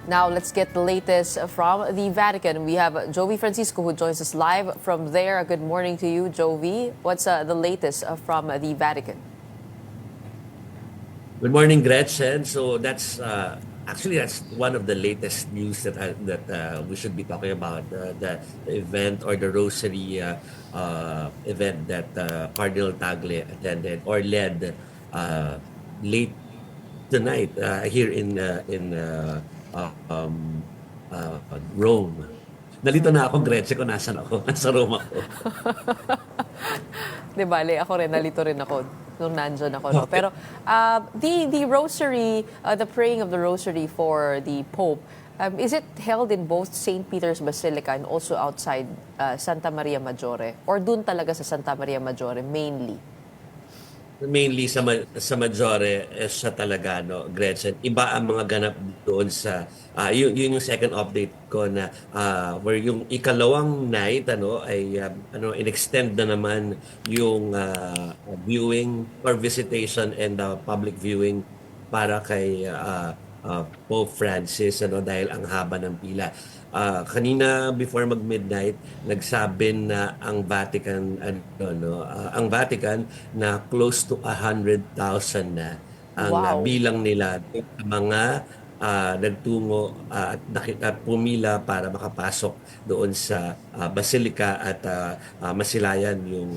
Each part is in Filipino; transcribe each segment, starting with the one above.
Now, let's get the latest from the Vatican. We have Jovi Francisco who joins us live from there. Good morning to you, Jovi. What's the latest from the Vatican? Good morning, Gretchen. So that's actually that's one of the latest news that we should be talking about the event or the Rosary event that Cardinal Tagle attended or led late tonight here Rome. Nalito na ako, Gretchen, kung nasan ako. Nasa Rome ako. Di bale, ako rin, nalito rin ako nung nandyan ako. No? Pero the rosary, the praying of the rosary for the Pope, is it held in both St. Peter's Basilica and also outside Santa Maria Maggiore? Or dun talaga sa Santa Maria Maggiore mainly? Mainly sa Maggiore siya talaga, no, Gretchen. Iba ang mga ganap doon sa yun yung second update ko na where yung ikalawang night ay inextend na naman yung viewing or visitation and public viewing para kay Pope Francis dahil ang haba ng pila. Kanina before mag-midnight, nagsabi na ang Vatican ang Vatican na close to 100,000 na ang Wow. bilang nila sa mga nagtungo at pumila para makapasok doon sa Basilica at masilayan yung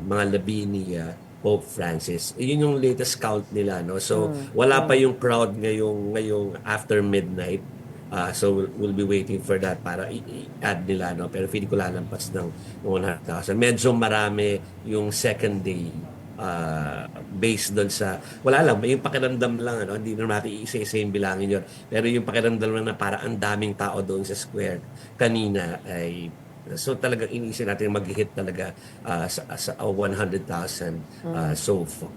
mga labi ni Pope Francis. Yun yung latest count nila, no. So wala pa yung crowd ngayong after midnight. So we'll be waiting for that para i-add nila, no? Pero feeling ko lalampas ng 100,000. Medyo marami yung second day based doon sa, wala lang, may yung pakiramdam lang, hindi na natin isa-isa yung bilangin yun. Pero yung pakiramdam lang na para ang daming tao doon sa square kanina ay, so talagang inisip natin mag-hit talaga sa 100,000 so far.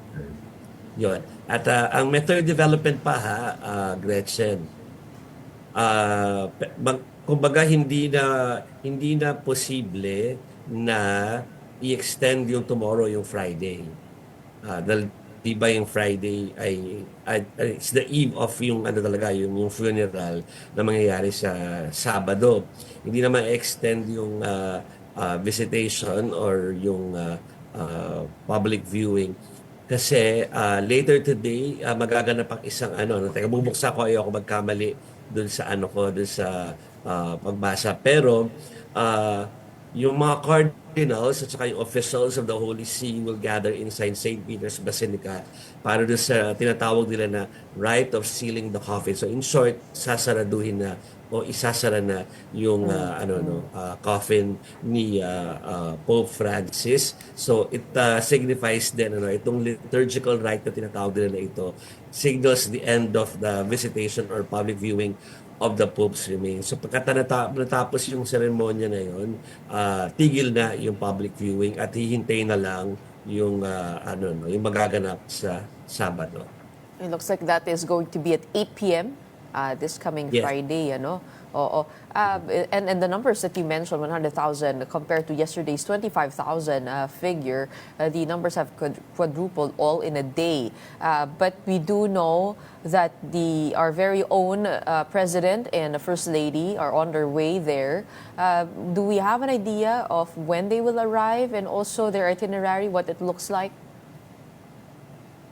Yun. At ang method development pa Gretchen, kumbaga hindi na posible na i-extend yung tomorrow yung Friday. Dahil di ba yung Friday ay it's the eve of yung talaga yung funeral na mangyayari sa Sabado. Hindi na ma-extend yung visitation or yung public viewing kasi later today magaganap ang isang teka bubuksan ko ayoko magkamali dun sa dun sa pagbasa pero yung mga cardinals at saka yung officials of the Holy See will gather inside St. Peter's Basilica para dun sa tinatawag nila na rite of sealing the coffin. So in short, sasaraduhin na o isasara na yung coffin ni Pope Francis. So it signifies din itong liturgical rite na tinatawag nila na ito signals the end of the visitation or public viewing of the Pope's remains. So pagka natapos yung seremonya na yun, tigil na yung public viewing at hihintay na lang yung yung magaganap sa Sabado. It looks like that is going to be at 8 p.m. This coming Yes. Friday, Oo. And the numbers that you mentioned, 100,000 compared to yesterday's 25,000 figure, the numbers have quadrupled all in a day. But we do know that our very own president and the first lady are on their way there. Do we have an idea of when they will arrive and also their itinerary, what it looks like?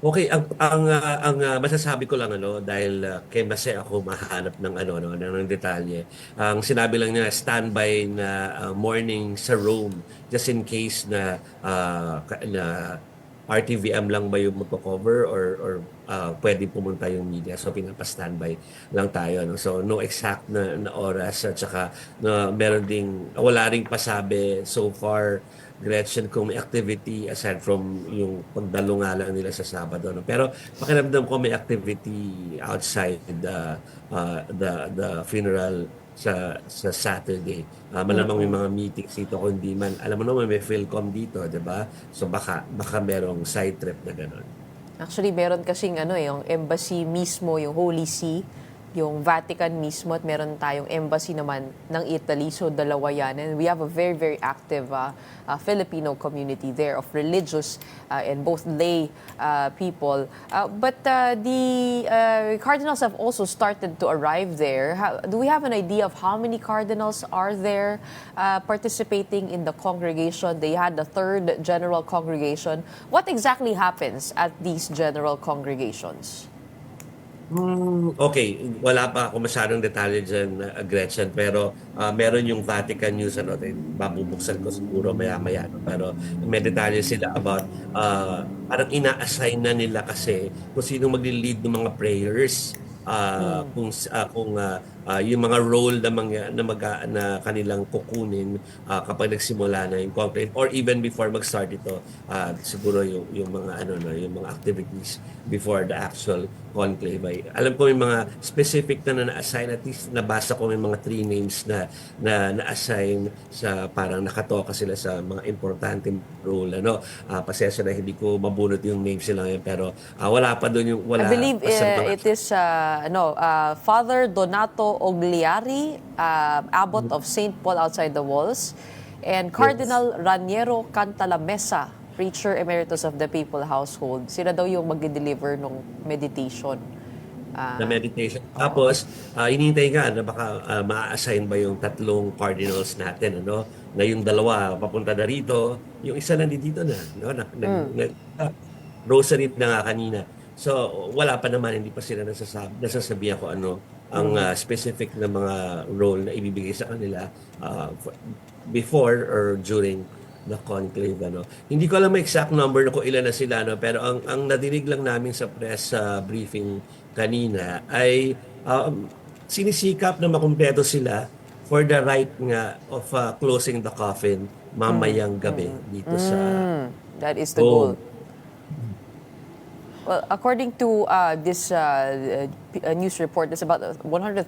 Okay, ang masasabi ko lang dahil kay Mase ako mahanap ng ng detalye. Ang sinabi lang niya standby na morning sa Rome just in case na na RTVM lang ba yung magko-cover or pwede pumunta yung media. So pinapa-standby lang tayo, no. So no exact na oras at saka meron ding wala ring pasabi so far, Gretchen, kung may activity aside from yung pagdalo nga lang nila sa Sabado, no? Pero pakiramdam ko may activity outside the funeral sa Saturday. Malamang may mga meetings dito kundi man. Alam mo naman may Philcom dito, 'di ba? So baka merong side trip na gano'n. Actually, meron kasing yung embassy mismo, yung Holy See, yung Vatican mismo at meron tayong embassy naman ng Italy. So dalawa yan. And we have a very, very active Filipino community there of religious and both lay people. But the cardinals have also started to arrive there. Do we have an idea of how many cardinals are there participating in the congregation? They had the third general congregation. What exactly happens at these general congregations? Okay, wala pa ako masyadong detalye dyan, Gretchen, pero meron yung Vatican News, ano, babubuksan ko siguro maya-maya. No? Pero may detalye sila about, parang ina-assign na nila kasi kung sino magli-lead ng mga prayers, kung yung mga role na kanilang kukunin kapag nagsimula na yung conclave or even before mag-start ito, siguro yung mga yung mga activities before the actual conclave. Ay, alam ko may mga specific na na-assign, at least nabasa ko may mga 3 names na na-assign sa parang nakatoka sila sa mga importanteng role. Pasensya na hindi ko mabunot yung names nila ngayon, pero wala pa doon yung I believe pa sa mga it is Father Donato Ogliari, abbot of St. Paul outside the walls, and Cardinal Raniero Cantalamessa, preacher emeritus of the Papal Household. Sila daw yung mag-deliver ng meditation. na meditation. Tapos, hinihintay nga na baka ma-assign ba yung 3 cardinals natin, ano? Na yung 2 papunta na rito, yung isa nandito na, no? Rosary na nga kanina. So, wala pa naman, hindi pa sila nasasabihan ko ano ang specific na mga role na ibibigay sa kanila before or during the conclave. Hindi ko alam ang exact number na kung ilan na sila, no? Pero ang nadinig lang namin sa press briefing kanina ay sinisikap na makumpleto sila for the rite nga of closing the coffin mamayang gabi dito sa That is the goal. Well, according to this news report, there's about 113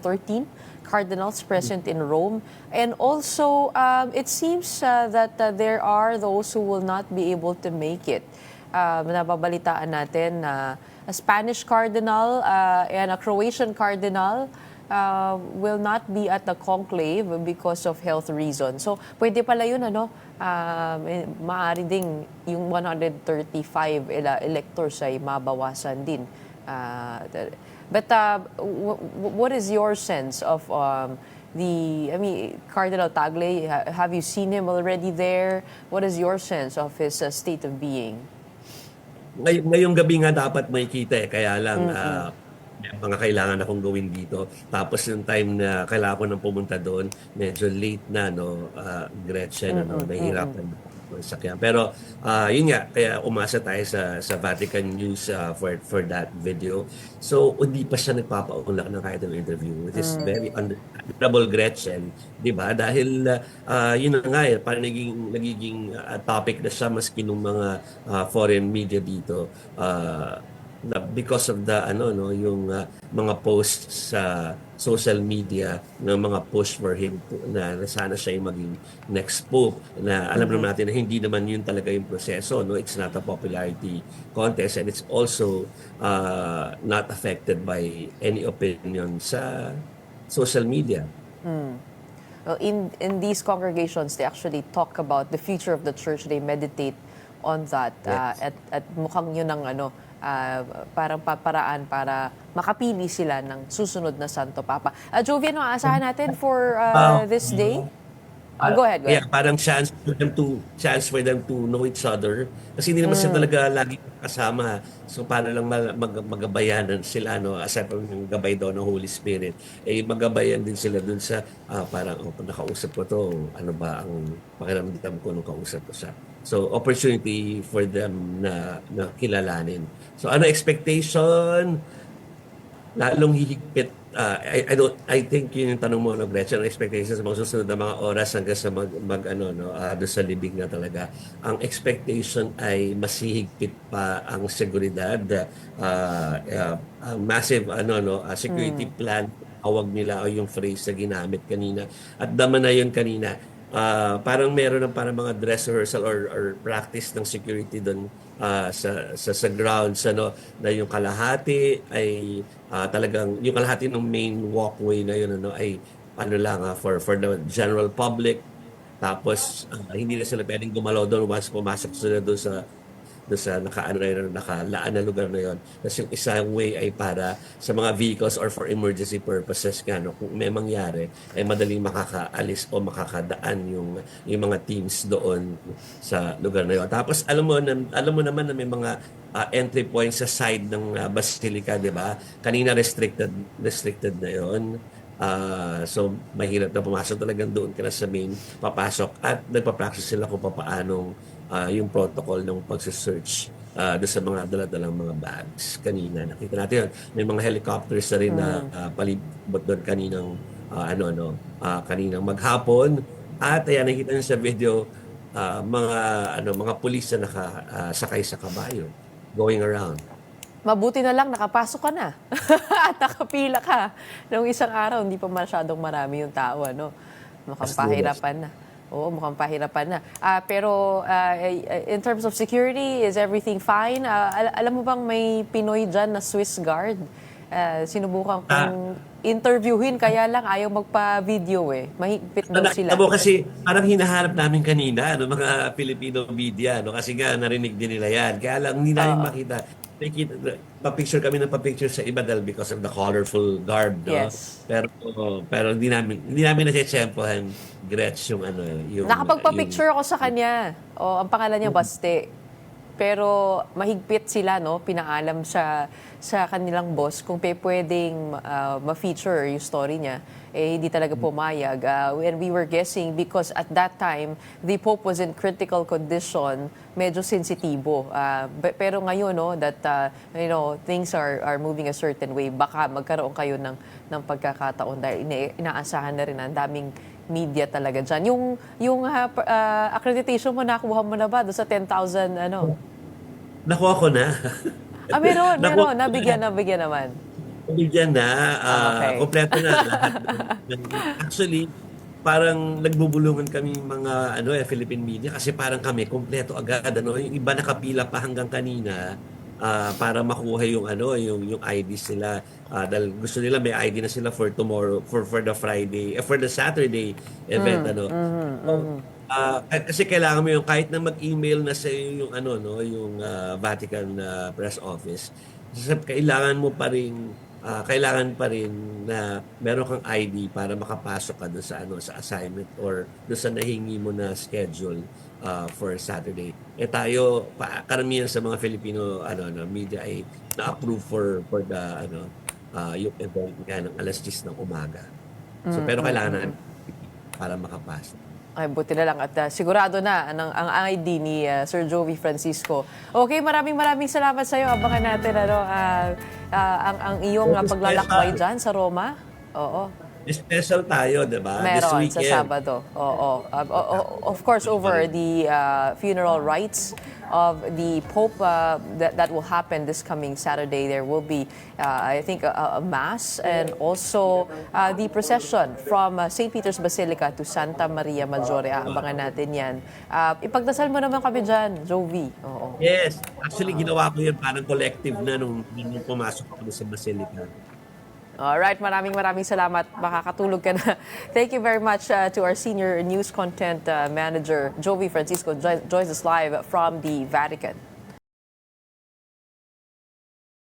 cardinals present in Rome. And also, it seems that there are those who will not be able to make it. Nababalitaan natin na a Spanish cardinal and a Croatian cardinal will not be at the conclave because of health reasons. So, pwede pala yun, maaari ding yung 135 electors ay mabawasan din. But what is your sense of Cardinal Tagle? Have you seen him already there? What is your sense of his state of being? Ngayong gabi nga dapat makikita kaya lang mga kailangan akong gawin dito. Tapos yung time na kailangan ko nang pumunta doon, medyo late na, Gretchen, nahihirapan ako sakyan. Pero yun nga, kaya umasa tayo sa Vatican News for that video. So, hindi pa siya nagpapaulak ng kahit ng interview, which is very understandable, Gretchen, di ba? Dahil yun na nga, parang nagiging topic na siya maski ng mga foreign media dito. Because of the yung mga posts sa social media ng mga push for him na sana siya yung maging next pope, na alam naman natin na hindi naman yun talaga yung proseso, it's not a popularity contest, and it's also not affected by any opinion sa social media. Well, in these congregations, they actually talk about the future of the church. They meditate on that. Yes. At mukhang yun ang parang paraan para makapili sila ng susunod na Santo Papa. Jovian, ano aasahan natin for this day? Go ahead. Yeah, parang chance for them to know each other. Kasi hindi naman sila talaga lagi kasama. So, paano lang magabayanan sila, aside from yung gabay daw ng Holy Spirit, magabayan din sila dun sa parang, nakausap ko to, ano ba ang pakiramdam ko nung kausap ko siya. So, opportunity for them na kilalanin. So, ano expectation? Lalong hihigpit. I think yun yung tanong mo, Gretchen, ang expectations sa mga susunod na mga oras hanggang sa doon sa libig na talaga. Ang expectation ay mas hihigpit pa ang seguridad, massive security plan, awag nila o yung phrase na ginamit kanina. At dama na yun kanina. parang meron ng parang mga dress rehearsal or practice ng security doon sa grounds ano na yung kalahati ay talagang yung kalahati ng main walkway na yun ano ay ano lang for the general public. Tapos hindi na sila pwedeng gumalaw doon once pumasok sila doon sa nakaano na yun, nakalaan na lugar na yon. Tapos yung isang way ay para sa mga vehicles or for emergency purposes nga, no? Kung may mangyari, ay madaling makakaalis o makakadaan yung mga teams doon sa lugar na yon. Tapos alam mo naman na may mga entry points sa side ng Basilica, di ba? Kanina restricted na yon. So mahirap na pumasok, talagang doon ka na sa main papasok at nagpa-practice sila kung paanong yung protocol ng pagsa-search doon sa mga dala-dalang mga bags. Kanina nakita natin yun. May mga helicopters na rin na palibot doon kaninang maghapon. At ayan, nakita niyo sa video mga pulis na nakasakay sa kabayo going around. Mabuti na lang nakapasok ka na at nakapila ka. Noong isang araw, hindi pa masyadong marami yung tao. Mukhang pahirapan na. Oo, mukhang pahirapan na. Pero in terms of security, is everything fine? Alam mo bang may Pinoy dyan na Swiss Guard? Sinubukan kong interviewin, kaya lang ayaw magpa-video eh. Mahigpit daw sila. Nakita mo kasi parang hinahanap namin kanina, mga Filipino media, kasi nga narinig din nila yan. Kaya lang hindi namin makita. Pa-picture kami ng pa-picture sa iba dahil because of the colorful garb, no? Yes. Pero hindi namin na-tsempohan Gretch yung Nakapagpa-picture ako sa kanya. Ang pangalan niya Baste. Pero mahigpit sila, no? Pinaalam sa kanilang boss kung pwedeng ma-feature yung story niya. Hindi talaga pumayag. And we were guessing because at that time, the Pope was in critical condition, medyo sensitibo. Pero ngayon, no, that things are moving a certain way, baka magkaroon kayo ng pagkakataon dahil inaasahan na rin ang daming media talaga dyan. Yung accreditation mo, nakuha mo na ba doon sa 10,000 Nakuha ko na. Meron. Nabigyan naman. Bigyan na, Okay. kompleto na lahat. Actually, parang nagbubulungan kami mga Philippine media kasi parang kami kompleto agad yung iba nakapila pa hanggang kanina para makuha yung IDs nila. Dahil gusto nila may ID na sila for tomorrow, for the Friday, for the Saturday event kasi kailangan mo yung kahit na mag-email na sa yung yung Vatican Press Office, kailangan pa rin na meron kang ID para makapasok ka doon sa assignment or doon sa nahingi mo na schedule for Saturday. Tayo karamihan sa mga Filipino media ay na-approve for the yung event nga ng alas 10 ng umaga. So pero kailangan na para makapasok. Ay, buti na lang at sigurado na ang ID ni Sir Joey Francisco. Okay, maraming salamat sa iyo. Abangan natin ang iyong paglalakbay dyan sa Roma. Oo. Special tayo, di ba? Meron This sa weekend. Sabado. Oo. Of course, over the funeral rites of the Pope that will happen this coming Saturday, there will be, I think, a Mass and also the procession from St. Peter's Basilica to Santa Maria Maggiore. Abangan natin yan. Ipagdasal mo naman kami dyan, Jovi. Oo. Yes. Actually, ginawa ko yun parang collective na nung pumasok ako sa Basilica. Alright, maraming salamat. Makakatulog ka na. Thank you very much to our senior news content manager, Jovi Francisco, joins us live from the Vatican.